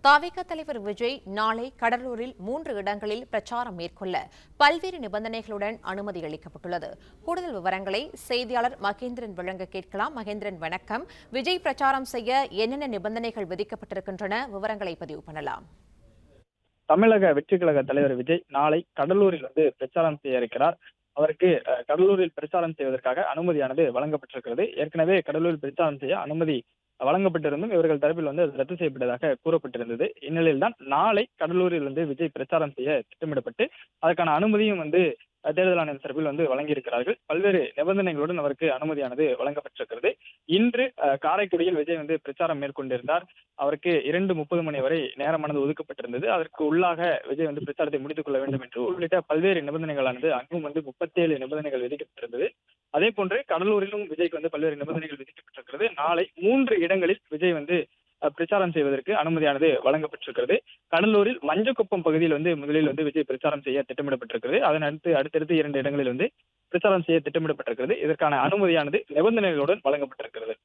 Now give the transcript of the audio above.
தாவேகா தலைவர் விஜய் நாளை கடலூரில் 3 இடங்களில் பிரச்சாரம் மேற்கொள்ள பல்வேறு நிபந்தனைகளுடன் அனுமதி அளிக்கப்பட்டுள்ளது. கூடுதல் விவரங்களை செய்தியாளர் மகேந்திரன் வழங்க கேட்கலாம். மகேந்திரன், வணக்கம். விஜய் பிரச்சாரம் செய்ய என்னென்ன நிபந்தனைகள் விதிக்கப்பட்டிருக்கின்றன? விவரங்களை பதிவு பண்ணலாம். தமிழக வெற்றி கழக தலைவர் விஜய் நாளை கடலூரில் பிரச்சாரம் செய்ய இருக்கிறார். அவருக்கு கடலூரில் பிரச்சாரம் செய்வதற்காக அனுமதியானது வழங்கப்பட்டிருக்கிறது. ஏற்கனவே கடலூரில் பிரச்சாரம் செய்ய அனுமதி வழங்கப்பட்டிருந்தும் இவர்கள் தரப்பில் அது ரத்து செய்யப்பட்டதாக கூறப்பட்டிருந்தது. இந்நிலையில்தான் நாளை கடலூரில் விஜய் பிரச்சாரம் செய்ய திட்டமிடப்பட்டு அதற்கான அனுமதியும் தேர்தல் ஆணையம் சார்பில் வழங்கியிருக்கிறார்கள். பல்வேறு நிபந்தனைகளுடன் அவருக்கு அனுமதியானது வழங்கப்பட்டிருக்கிறது. இன்று காரைக்குடியில் விஜய் பிரச்சாரம் மேற்கொண்டிருந்தார். அவருக்கு 2:30 மணி வரை நேரமானது ஒதுக்கப்பட்டிருந்தது. அதற்கு உள்ளாக விஜய் பிரச்சாரத்தை முடித்துக் கொள்ள வேண்டும் என்று உள்ளிட்ட பல்வேறு நிபந்தனைகளானது அங்கும் 37 நிபந்தனைகள் விதிக்கப்பட்டிருந்தது. அதே போன்று கடலூரிலும் விஜய்க்கு பல்வேறு நிபந்தனைகள் விதிக்கப்பட்டிருக்கிறது. நாளை 3 இடங்களில் விஜய் பிரச்சாரம் செய்வதற்கு அனுமதியானது வழங்கப்பட்டிருக்கிறது. கடலூரில் மஞ்சக்குப்பம் பகுதியில் முதலில் விஜய் பிரச்சாரம் செய்ய திட்டமிடப்பட்டிருக்கிறது. அடுத்தடுத்து 2 இடங்களில் பிரச்சாரம் செய்ய திட்டமிடப்பட்டிருக்கிறது. இதற்கான அனுமதியானது நிபந்தனைகளுடன் வழங்கப்பட்டிருக்கிறது.